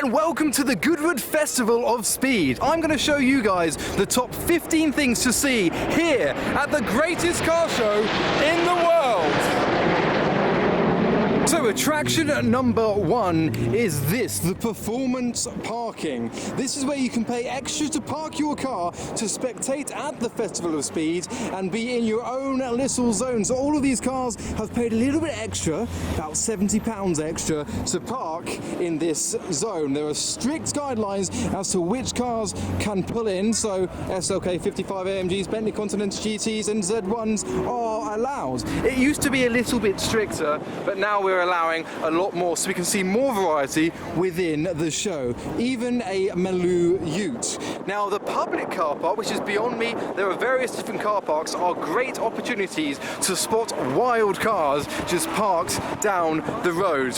and welcome to the Goodwood Festival of Speed. I'm going to show you guys the top 15 things to see here at the greatest car show in the world. So attraction number one is this, the performance parking. This is where you can pay extra to park your car to spectate at the Festival of Speed and be in your own little zone. So all of these cars have paid a little bit extra, about £70 extra, to park in this zone. There are strict guidelines as to which cars can pull in, so SLK 55 AMGs, Bentley Continental GTs and Z1s are allowed. It used to be a little bit stricter, but now we're allowing a lot more, so we can see more variety within the show, even a Maloo Ute. Now the public car park, which is beyond me, there are various different car parks, are great opportunities to spot wild cars just parked down the road.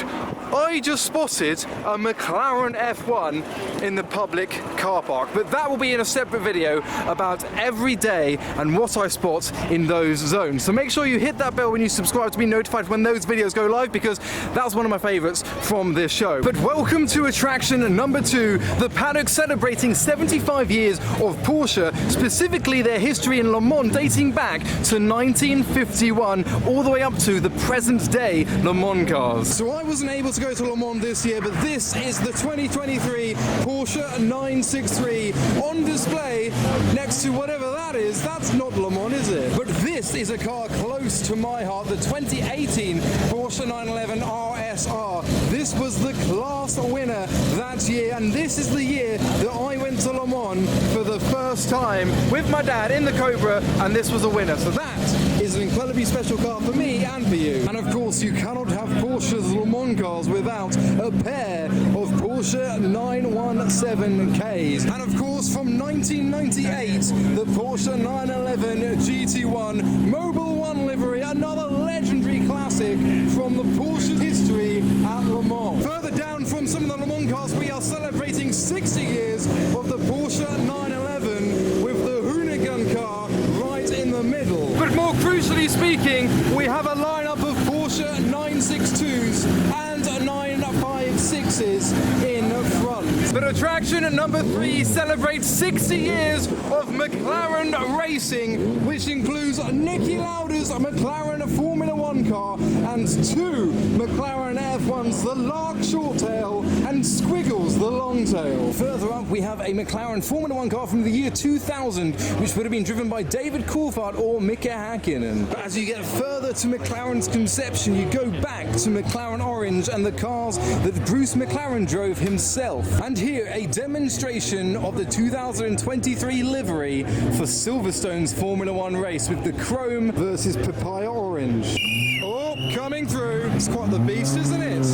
I just spotted a McLaren F1 in the public car park, but that will be in a separate video about every day and what I spot in those zones. So make sure you hit that bell when you subscribe to be notified when those videos go live, because that's one of my favorites from this show. But welcome to attraction number two, the paddock celebrating 75 years of Porsche, specifically their history in Le Mans dating back to 1951 all the way up to the present day Le Mans cars. So I wasn't able to go to Le Mans this year, but this is the 2023 Porsche 963 on display next to whatever that is. That's not Le Mans, is it? But this is a car close to my heart, the 2018 Porsche 911 RSR. This was the class winner that year, and this is the year that I went to Le Mans for the first time with my dad in the Cobra, and this was a winner. So that is an incredibly special car for me and for you. And of course, you cannot have Porsche's Le Mans cars without a pair of Porsche 917Ks. And of course, from 1998, the Porsche 911 GT1 Mobile 1 livery, another legendary classic from the Porsche history at Le Mans. Further down from some of the Le Mans cars, we are celebrating 60 years of the Porsche 911 with the Hoonigan car right in the middle. But more crucially speaking, we have a lineup of Porsche 962s and 956s in front. But attraction number three celebrates 60 years of McLaren racing, which includes Niki Lauda's McLaren Formula One car and two McLaren F1s, the Lark Short Tail and Squiggles, the Long Tail. Further up, we have a McLaren Formula One car from the year 2000, which would have been driven by David Coulthard or Mika Häkkinen. But as you get further to McLaren's conception, you go back to McLaren Orange and the cars that Bruce McLaren drove himself. And here, a demonstration of the 2023 livery for Silverstone's Formula One race with the Chrome versus Papaya Orange. Oh, coming through. It's quite the beast, isn't it?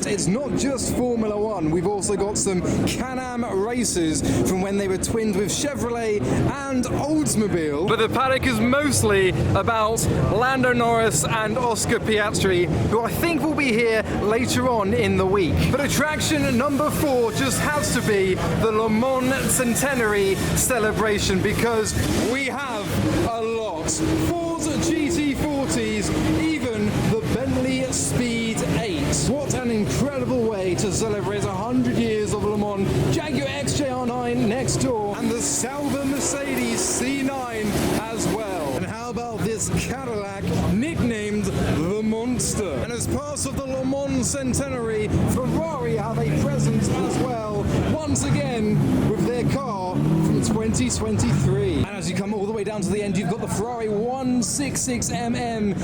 It's not just Formula One, we've also got some Can-Am races from when they were twinned with Chevrolet and Oldsmobile. But the paddock is mostly about Lando Norris and Oscar Piastri, who I think will be here later on in the week. But attraction number four just has to be the Le Mans Centenary celebration, because we have a lot. Ford GT40s, even the Bentley Speed 8. What an incredible way to celebrate 100 years of Le Mans. Jaguar XJR9 next door, and the Sauber Mercedes C9 as well. And how about this Cadillac nicknamed the Monster? And as part of the Le Mans Centenary, Ferrari have a presence as well, once again with their car from 2023. And as you come all the way down to the end, you've got the Ferrari 166mm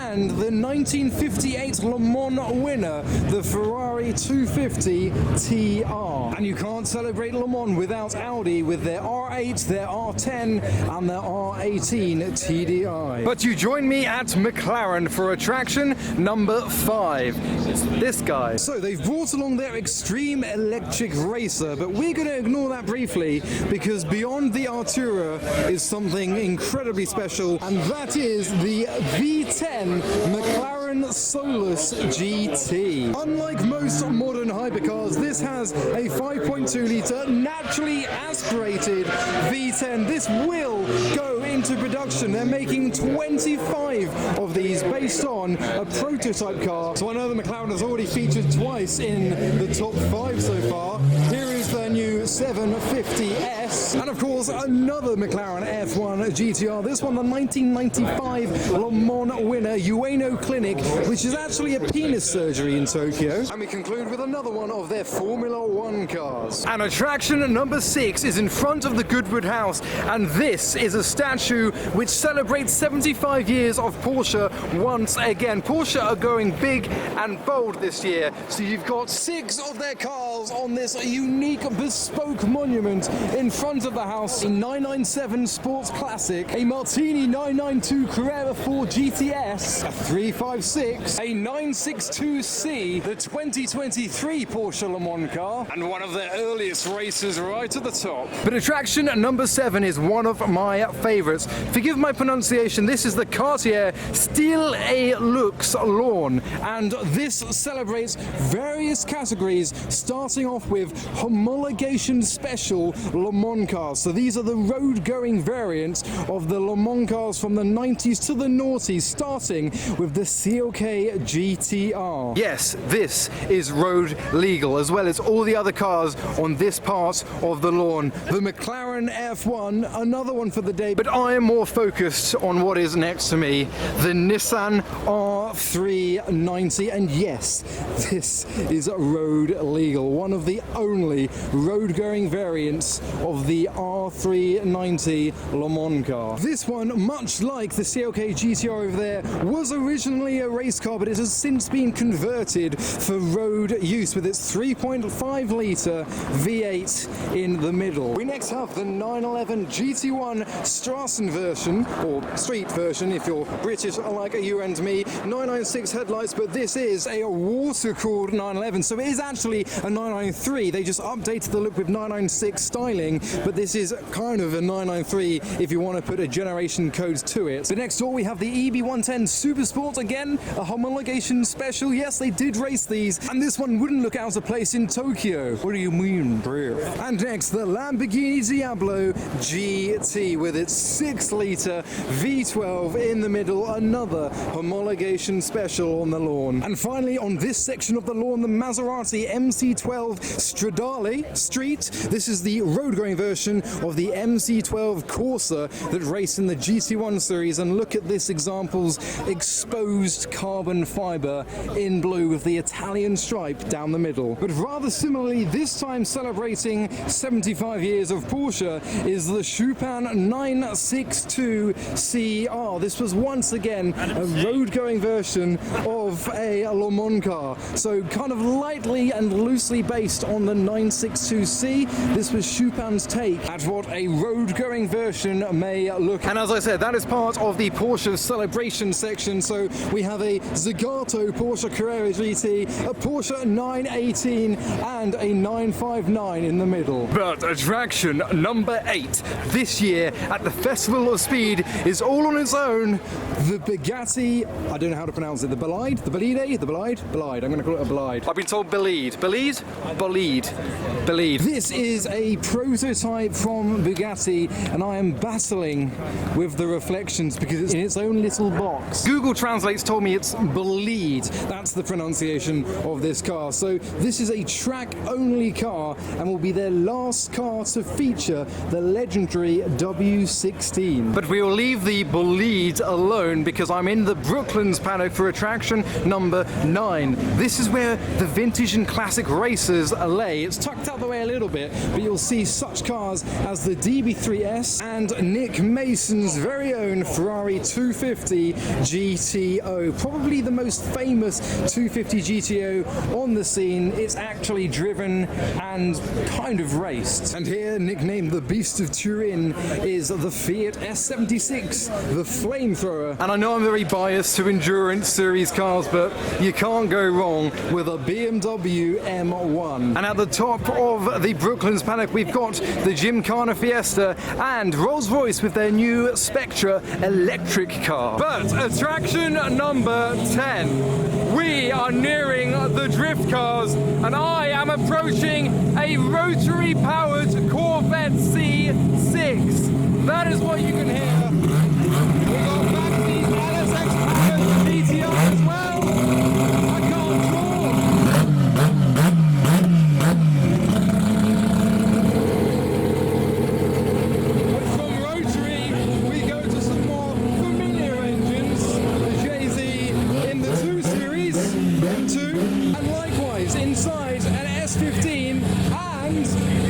and the 1958 Le Mans winner, the Ferrari 250 TR. And you can't celebrate Le Mans without Audi with their R8, their R10 and their R18 TDI. But you join me at McLaren for attraction number five. It's this guy. So they've brought along their extreme electric racer, but we're going to ignore that briefly, because beyond the Artura is something incredibly special, and that is the V10 McLaren McLaren Solus GT. Unlike most modern hypercars, this has a 5.2 litre naturally aspirated V10. This will go into production. They're making 25 of these based on a prototype car. So I know the McLaren has already featured twice in the top 5 so far. Here is their new 750S, and of course another McLaren F1 GTR. This one the 1995 Le Mans winner Ueno Clinic, which is actually a penis surgery in Tokyo. And we conclude with another one of their Formula One cars. And attraction number 6 is in front of the Goodwood house, and this is a statue which celebrates 75 years of Porsche once again. Porsche are going big and bold this year, so you've got 6 of their cars on this unique bespoke monument in front of the house. A 997 Sports Classic, a Martini 992 Carrera 4 GTS, a 356, a 962C, the 2023 Porsche Le Mans car, and one of their earliest races right at the top. But attraction number 7 is one of my favourites. Forgive my pronunciation, this is the Cartier Style et Luxe lawn, and this celebrates various categories, starting off with homologation special Le Mans cars. So these are the road-going variants of the Le Mans cars from the 90s to the noughties, starting with the CLK GTR. Yes, this is road legal, as well as all the other cars on this part of the lawn. The McLaren F1, another one for the day, but I am more focused on what is next to me, the Nissan R390, and yes, this is road legal, one of the only road-going variants of the R390 Le Mans car. This one, much like the CLK GTR over there, was originally a race car, but it has since been converted for road use with its 3.5 litre V8 in the middle. We next have the 911 GT1 Strassen version, or street version if you're British like you and me. 996 headlights, but this is a water-cooled 911, so it is actually a 993. They just updated the look with 996 styling, but this is kind of a 993 if you want to put a generation code to it. But next door we have the EB110 Supersport, again a homologation special. Yes, they did race these, and this one wouldn't look out of place in Tokyo. What do you mean, bro? And next, the Lamborghini Diablo GT with its 6 litre V12 in the middle, another homologation special on the lawn. And finally, on this section of the lawn, the Maserati MC12 Stradale Street. This is the road-going version of the MC12 Corsa that raced in the GT1 series, and look at this example's exposed carbon fibre in blue with the Italian stripe down the middle. But rather similarly, this time celebrating 75 years of Porsche, is the Schupan 962 CR. This was once again a road-going version of a Le Mans car, so kind of lightly and loosely based on the 962C. This was Schupan's take at what a road-going version may look. And as I said, that is part of the Porsche celebration section. So we have a Zagato Porsche Carrera GT, a Porsche 918, and a 959 in the middle. But attraction number 8 this year at the Festival of Speed is all on its own. The Bugatti, I don't know how to pronounce it, the Bolide? The Bolide? The Bolide? Bolide. I'm going to call it a Bolide. I've been told Bolide. Bolide? Bolide. Bolide. This is a prototype from Bugatti, and I am battling with the reflections because it's in its own little box. Google Translate's told me it's Bolide. That's the pronunciation of this car. So this is a track-only car and will be their last car to feature the legendary W16. But we will leave the Bolide alone because I'm in the Brooklands paddock for attraction number 9. This is where the vintage and classic racers lay. It's tucked out the way a little bit, but you'll see such cars as the DB3S and Nick Mason's very own Ferrari 250 GTO. Probably the most famous 250 GTO on the scene. It's actually driven and kind of raced. And here, nicknamed the Beast of Turin, is the Fiat S76, the flamethrower. And I know I'm very biased to enduro endurance series cars, but you can't go wrong with a BMW M1. And at the top of the Brooklands paddock, we've got the Gymkhana Fiesta and Rolls-Royce with their new Spectra electric car. But attraction number 10. We are nearing the drift cars, and I am approaching a rotary-powered Corvette C6. That is what you can hear. We've got backseat LSX-powered GTR as well. I can't talk. But from rotary, we go to some more familiar engines. The JZ in the 2 Series, M2, and likewise inside an S15 and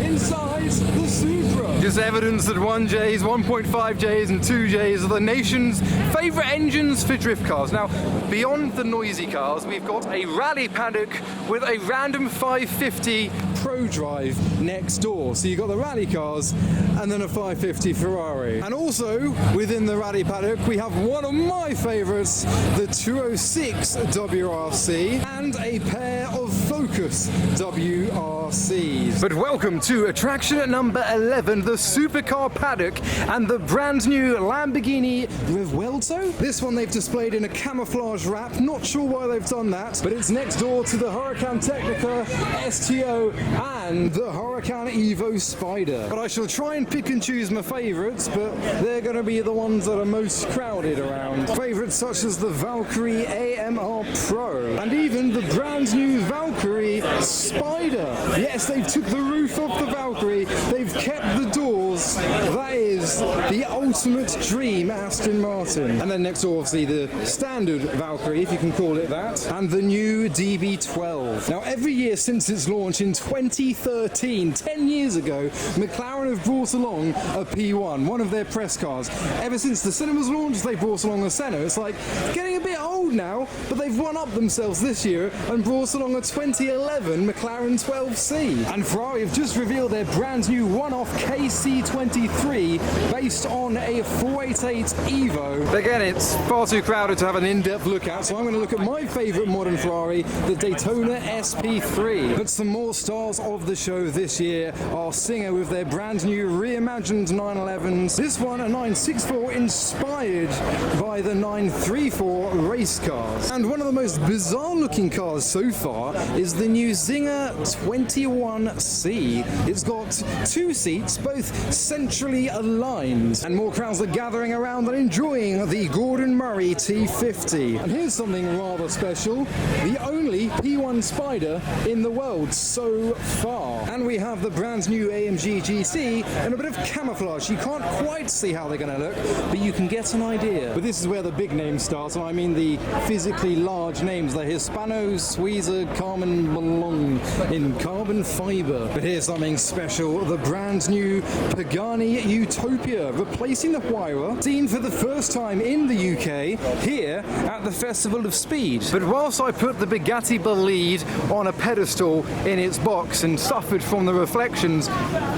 inside the Supra. Just evidence that 1Js, 1.5Js and 2Js are the nation's favourite engines for drift cars. Now, beyond the noisy cars, we've got a rally paddock with a random 550 Pro Drive next door. So you've got the rally cars and then a 550 Ferrari. And also, within the rally paddock, we have one of my favourites, the 206 WRC, and a pair of Focus WRCs. But welcome to attraction number 11, the supercar paddock and the brand new Lamborghini Revuelto. This one they've displayed in a camouflage wrap. Not sure why they've done that, but it's next door to the Huracan Technica STO and the Huracan Evo Spider. But I shall try and pick and choose my favourites, but they're going to be the ones that are most crowded around. Favourites such as the Valkyrie AMR Pro and even the brand new Valkyrie Spider. Yes, they've took the roof off the Valkyrie, they've kept the doors. That is the ultimate dream Aston Martin. And then next door, obviously, the standard Valkyrie, if you can call it that, and the new DB12. Now, every year since its launch in 2013, 10 years ago, McLaren have brought along a P1, one of their press cars. Ever since the cinemas launched, they brought along a Senna. It's like getting a bit old now, but they've one-upped themselves this year and brought along a 2011 McLaren 12C. And Ferrari have just revealed their brand new one-off KC23 based on a 488 Evo. But again, it's far too crowded to have an in-depth look at, so I'm going to look at my favourite modern Ferrari, the Daytona SP3. But some more stars of the show this year are Singer with their brand new reimagined 911s. This one a 964 inspired by the 934 race cars. And one of the most bizarre looking cars so far is the new Zinger 21C. It's got 2 seats, both centrally aligned, and more crowds are gathering around and enjoying the Gordon Murray T50. And here's something rather special, the only P1 Spider in the world so far. And we have the brand new AMG GT in a bit of camouflage. You can't quite see how they're going to look, but you can get an idea. But this is where the big names start, and I mean the physically large names, the Hispano Suiza Carmen Malone in carbon fibre. But here's something special, the brand new Pagani Utopia, replacing the Huayra, seen for the first time in the UK here at the Festival of Speed. But whilst I put the Bugatti Bolide on a pedestal in its box and suffered from the reflections,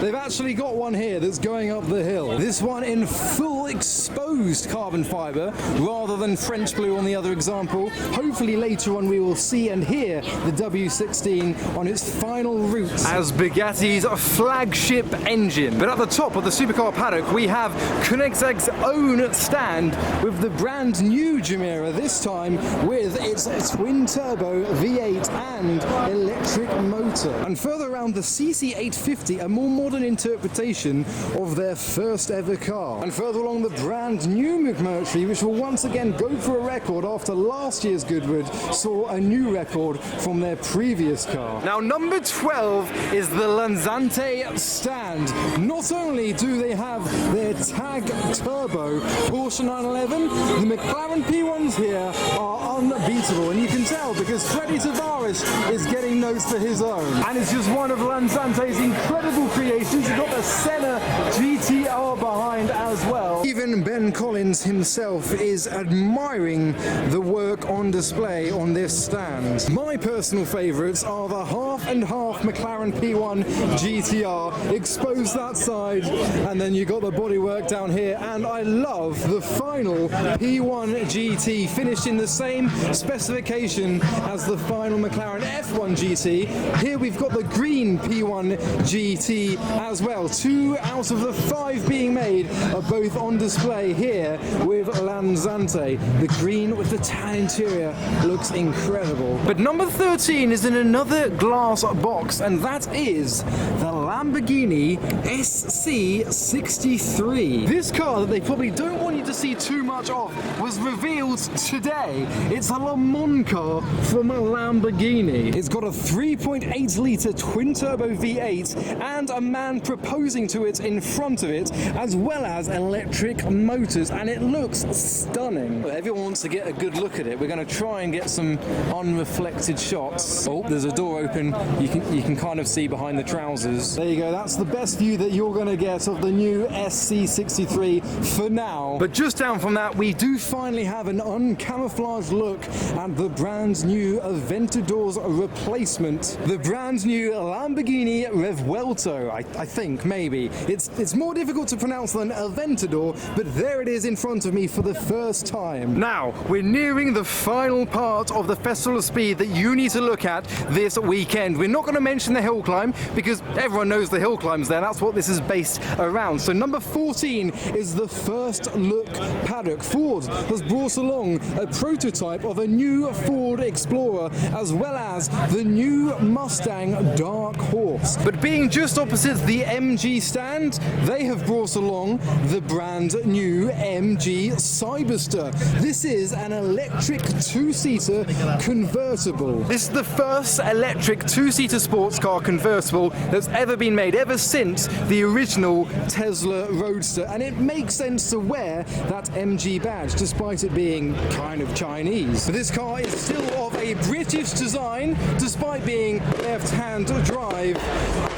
they've actually got one here that's going up the hill. This one in full exposed carbon fibre rather than French blue on the other example. Hopefully later on we will see and hear the W16 on its final route as Bugatti's flagship engine. But at the top of the supercar paddock we have Koenigsegg's own stand with the brand new Jumeirah, this time with its twin-turbo V8 and electric motor. And further around the CC850, a more modern interpretation of their first ever car. And further along the brand new McMurtry, which will once again go for a record after last year's Goodwood saw a new record from their previous car. Now number 12 is the Lanzante stand. Not only do they have their Tag Turbo Porsche 911, the McLaren P1s here are unbeatable, and you can tell because Freddie Tavares is getting notes for his own. And it's just one of Lanzante's incredible creations. You've got the Senna GTR behind as well. Even Ben Collins himself is admiring the work on display on this stand. My personal favourites are the half and half McLaren P1 GTR. Expose that side, and then you got the bodywork down here, and I love the final P1 GT finished in the same specification as the final McLaren F1 GT. Here we've got the green P1 GT as well. 2 out of the 5 being made are both on display here with Lanzante. The green with the tan interior looks incredible. But number 13 is in another glass box, and that is the Lamborghini SC63. This car that they probably don't want you to see too much of was revealed today. It's a Le Mans car from Lamborghini. It's got a 3.8 litre twin-turbo V8 and a man proposing to it in front of it, as well as electric motors, and it looks stunning. Everyone wants to get a good look at it. We're going to try and get some unreflected shots. Oh, there's a door open. You can kind of see behind the trousers. There you go. That's the best view that you're going to get of the new SC63 for now. But just down from that, we do finally have an uncamouflaged look at the brand new Aventador's replacement. The brand new Lamborghini Revuelto, I think, maybe. It's more difficult to pronounce than Aventador, but there it is in front of me for the first time. Now, we're nearing the final part of the Festival of Speed that you need to look at this weekend. We're not going to mention the hill climb because everyone knows the hill climb's there. That's what this is based around. So number 14 is the first look paddock. Ford has brought along a prototype of a new Ford Explorer, as well as the new Mustang Dark Horse. But being just opposite the MG stand, they have brought along the brand new MG Cyberster. This is an electric 2-seater convertible. This is the first electric 2-seater sports car convertible that's ever been made, ever since the original Tesla Roadster, and it makes sense to wear that MG badge despite it being kind of Chinese. But this car is still of a British design despite being left-hand drive,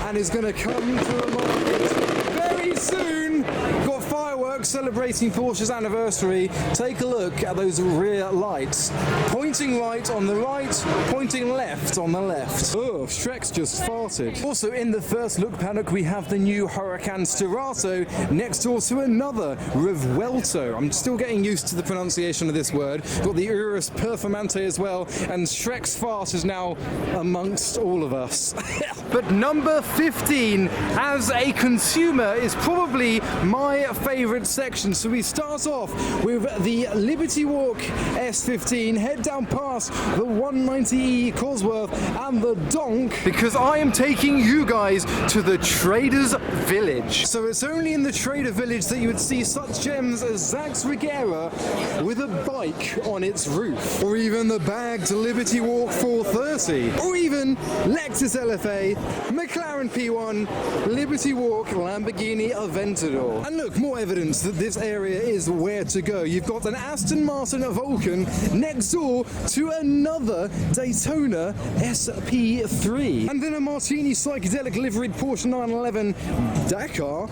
and is going to come to the market very soon. Got fireworks celebrating Porsche's anniversary. Take a look at those rear lights. Pointing right on the right, pointing left on the left. Oh, Shrek's just farted. Also in the first look paddock we have the new Huracan Stirato next door to another Revuelto. I'm still getting used to the pronunciation of this word. Got the Urus Performante as well, and Shrek's fart is now amongst all of us. But number 15, as a consumer, is probably my favourite section. So we start off with the Liberty Walk S15, head down past the 190E Cosworth and the Donk, because I am taking you guys to the Traders Village. So it's only in the Trader Village that you would see such gems as Zax Regera with a bike on its roof, or even the bagged Liberty Walk 430, or even Lexus LFA, McLaren P1, Liberty Walk, Lamborghini Aventador. And look, more evidence that this area is where to go. You've got an Aston Martin Vulcan next door to another Daytona SP3, and then a Martini psychedelic liveried Porsche 911 Dakar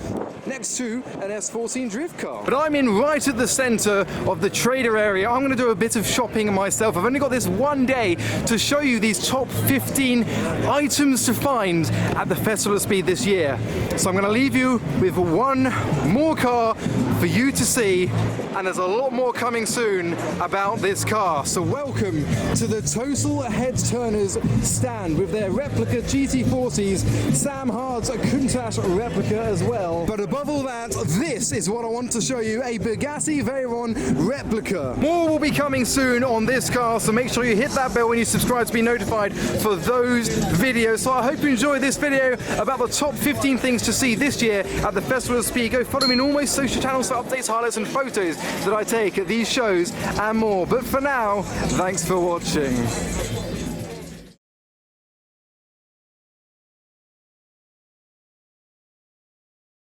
next to an S14 drift car. But I'm in right at the center of the Trader area. I'm going to do a bit of shopping myself. I've only got this one day to show you these top 15 items to find at the Festival of Speed this year. So I'm going to leave you with one more car for you to see, and there's a lot more coming soon about this car. So welcome to the Total Head Turners stand with their replica GT40s, Sam Hard's Countach replica as well. But above all that, this is what I want to show you, a Bugatti Veyron replica. More will be coming soon on this car, so make sure you hit that bell when you subscribe to be notified for those videos. So I hope you enjoyed this video about the top 15 things to see this year at the Festival of Speed. Go follow me on all my social channels for updates, highlights and photos that I take at these shows and more. But for now, thanks for watching.